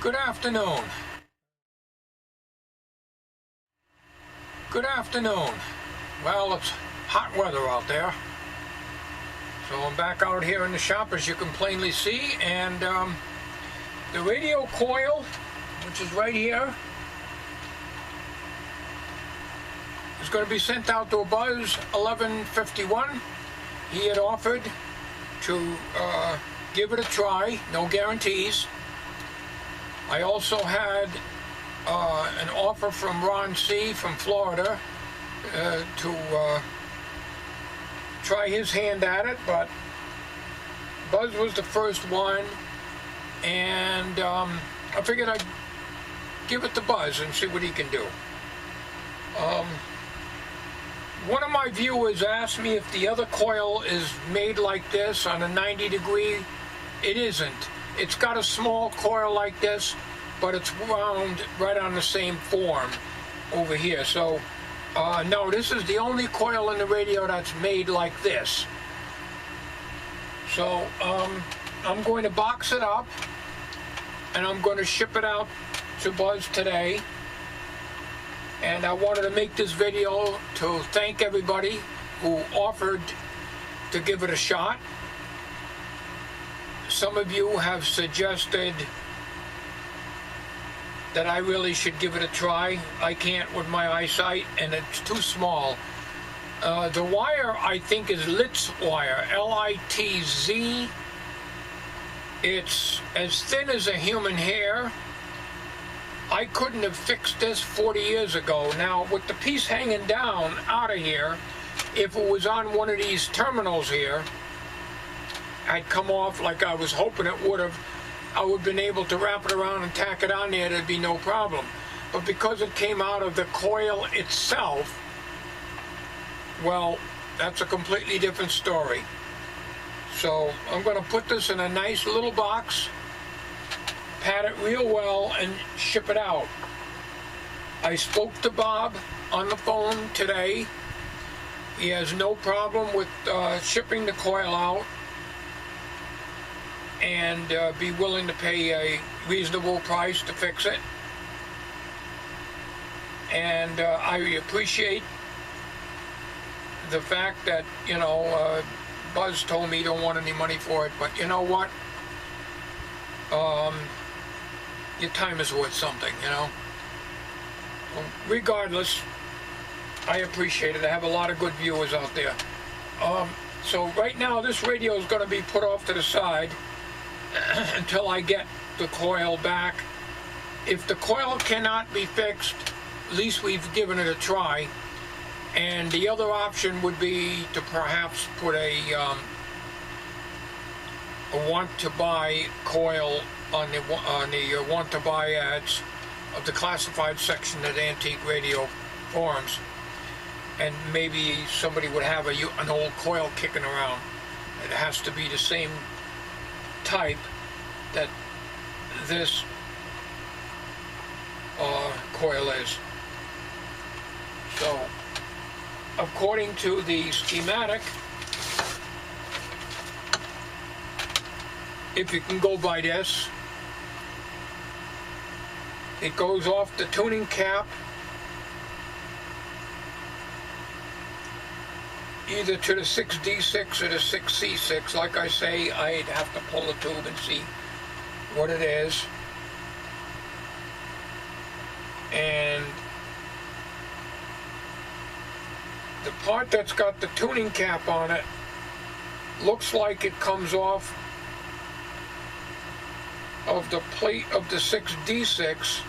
Good afternoon. Good afternoon. Well, it's hot weather out there. So I'm back out here in the shop, as you can plainly see, and the radio coil, which is right here, is going to be sent out to a Buzz 1151. He had offered to give it a try, no guarantees. I also had an offer from Ron C. from Florida to try his hand at it, but Buzz was the first one, and I figured I'd give it to Buzz and see what he can do. One of my viewers asked me if the other coil is made like this on a 90 degree. It isn't. It's got a small coil like this, but it's wound right on the same form over here. So no, this is the only coil in the radio that's made like this. So I'm going to box it up and I'm going to ship it out to Buzz today. And I wanted to make this video to thank everybody who offered to give it a shot. Some of you have suggested that I really should give it a try. I can't with my eyesight, and it's too small. The wire, I think, is Litz wire, L-I-T-Z. It's as thin as a human hair. I couldn't have fixed this 40 years ago. Now, with the piece hanging down out of here, if it was on one of these terminals here, I'd come off like I was hoping it would have. I would have been able to wrap it around and tack it on there, there'd be no problem. But because it came out of the coil itself, well, that's a completely different story. So I'm going to put this in a nice little box, pat it real well, and ship it out. I spoke to Bob on the phone today. He has no problem with shipping the coil out, and be willing to pay a reasonable price to fix it. And I appreciate the fact that, you know, Buzz told me he don't want any money for it, but you know what? Your time is worth something, you know? Well, regardless, I appreciate it. I have a lot of good viewers out there. So right now, this radio is going to be put off to the side until I get the coil back. If the coil cannot be fixed, at least we've given it a try. And the other option would be to perhaps put a want to buy coil on the want to buy ads of the classified section at Antique Radio forums, and maybe somebody would have an old coil kicking around. It has to be the same type that this coil is. So according to the schematic, if you can go by this, it goes off the tuning cap either to the 6D6 or the 6C6. Like I say, I'd have to pull the tube and see what it is. And the part that's got the tuning cap on it looks like it comes off of the plate of the 6D6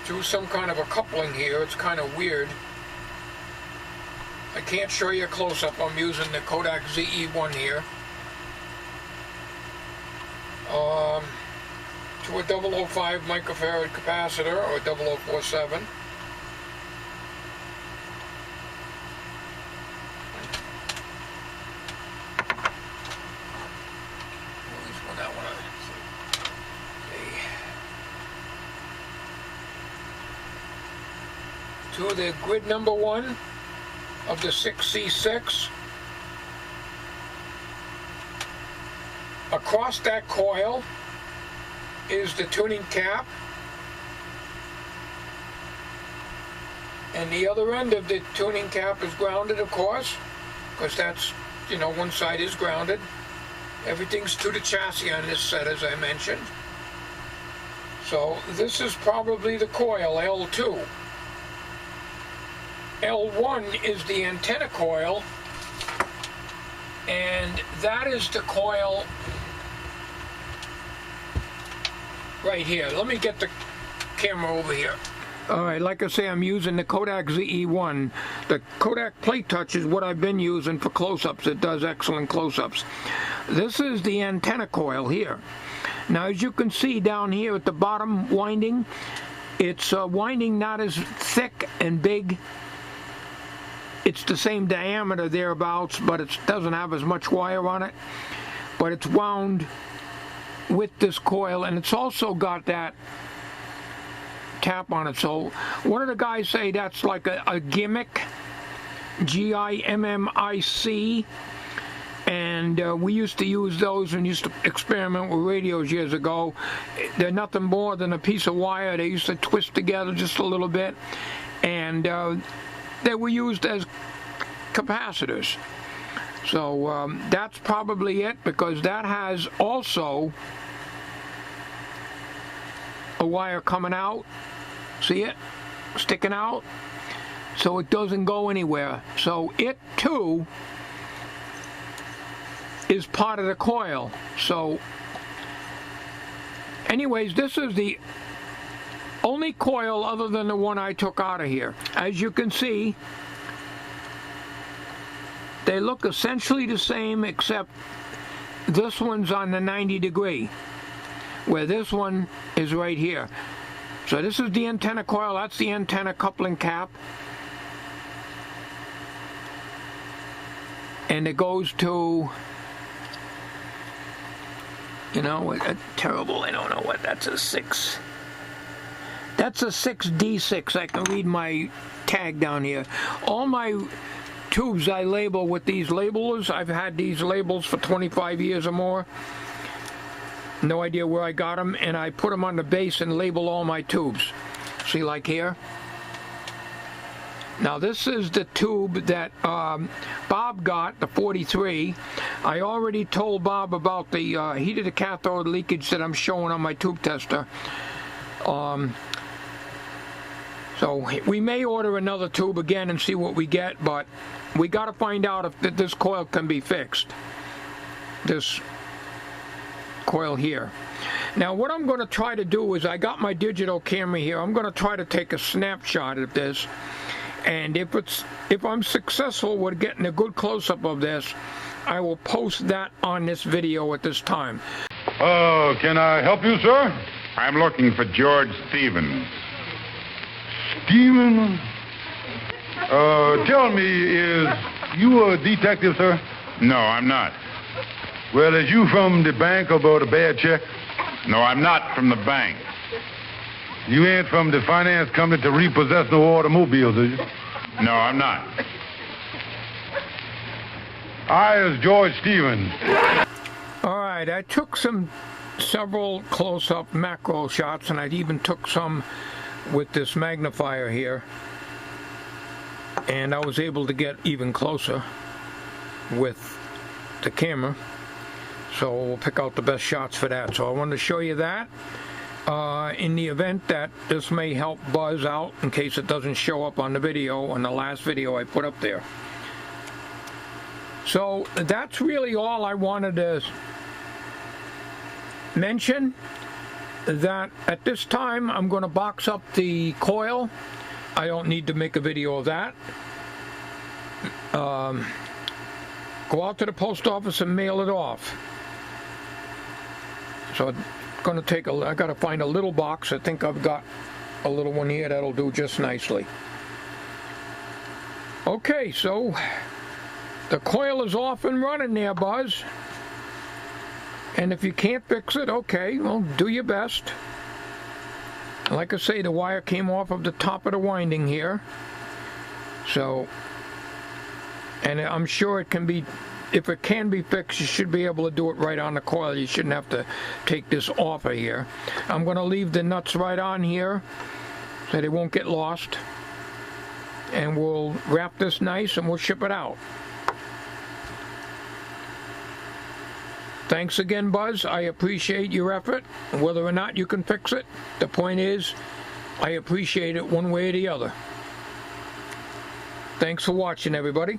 through some kind of a coupling here. It's kind of weird. I can't show you a close-up. I'm using the Kodak ZE1 here. To a 005 microfarad capacitor, or 0047. To the grid number 1 of the 6C6 Across that coil is the tuning cap, and the other end of the tuning cap is grounded, of course, because that's, you know, one side is grounded. Everything's to the chassis on this set, as I mentioned. So this is probably the coil L2. L1 is the antenna coil, and that is the coil right here. Let me get the camera over here. Alright, like I say, I'm using the Kodak ZE-1. The Kodak Plate Touch is what I've been using for close-ups. It does excellent close-ups. This is the antenna coil here. Now, as you can see down here at the bottom winding, it's winding not as thick and big. It's the same diameter thereabouts, but it doesn't have as much wire on it. But it's wound with this coil, and it's also got that tap on it. So one of the guys say that's like a gimmick, G-I-M-M-I-C, and we used to use those and used to experiment with radios years ago. They're nothing more than a piece of wire they used to twist together just a little bit, and they were used as capacitors. So that's probably it, because that has also a wire coming out. See it? Sticking out. So it doesn't go anywhere. So it too is part of the coil. So anyways, this is the only coil other than the one I took out of here. As you can see, they look essentially the same, except this one's on the 90 degree, where this one is right here. So this is the antenna coil, that's the antenna coupling cap. And it goes to, you know, terrible, I don't know what, that's a 6. That's a 6D6. I can read my tag down here. All my tubes I label with these labelers. I've had these labels for 25 years or more. No idea where I got them, and I put them on the base and label all my tubes. See, like here? Now this is the tube that Bob got, the 43. I already told Bob about the heated cathode leakage that I'm showing on my tube tester. So we may order another tube again and see what we get, but we got to find out if this coil can be fixed. This coil here. Now what I'm going to try to do is, I got my digital camera here. I'm going to try to take a snapshot of this, and if I'm successful with getting a good close-up of this, I will post that on this video at this time. Can I help you, sir? I'm looking for George Stevens. Stevens? Tell me, is you a detective, sir? No, I'm not. Well, is you from the bank about a bad check? No, I'm not from the bank. You ain't from the finance company to repossess no automobiles, is you? No, I'm not. I is George Stevens. All right, I took several close-up macro shots, and I even took some with this magnifier here, and I was able to get even closer with the camera, so we'll pick out the best shots for that. So I wanted to show you that in the event that this may help Buzz out in case it doesn't show up on the video, on the last video I put up there. So that's really all I wanted to mention. That at this time I'm going to box up the coil. I don't need to make a video of that. Go out to the post office and mail it off. So it's going to take I got to find a little box. I think I've got a little one here that'll do just nicely. Okay, so the coil is off and running there, Buzz. And if you can't fix it, okay, well, do your best. Like I say, the wire came off of the top of the winding here. So, and I'm sure it can be if it can be fixed, you should be able to do it right on the coil. You shouldn't have to take this off of here. I'm going to leave the nuts right on here so they won't get lost. And we'll wrap this nice and we'll ship it out. Thanks again, Buzz. I appreciate your effort. Whether or not you can fix it, the point is, I appreciate it one way or the other. Thanks for watching, everybody.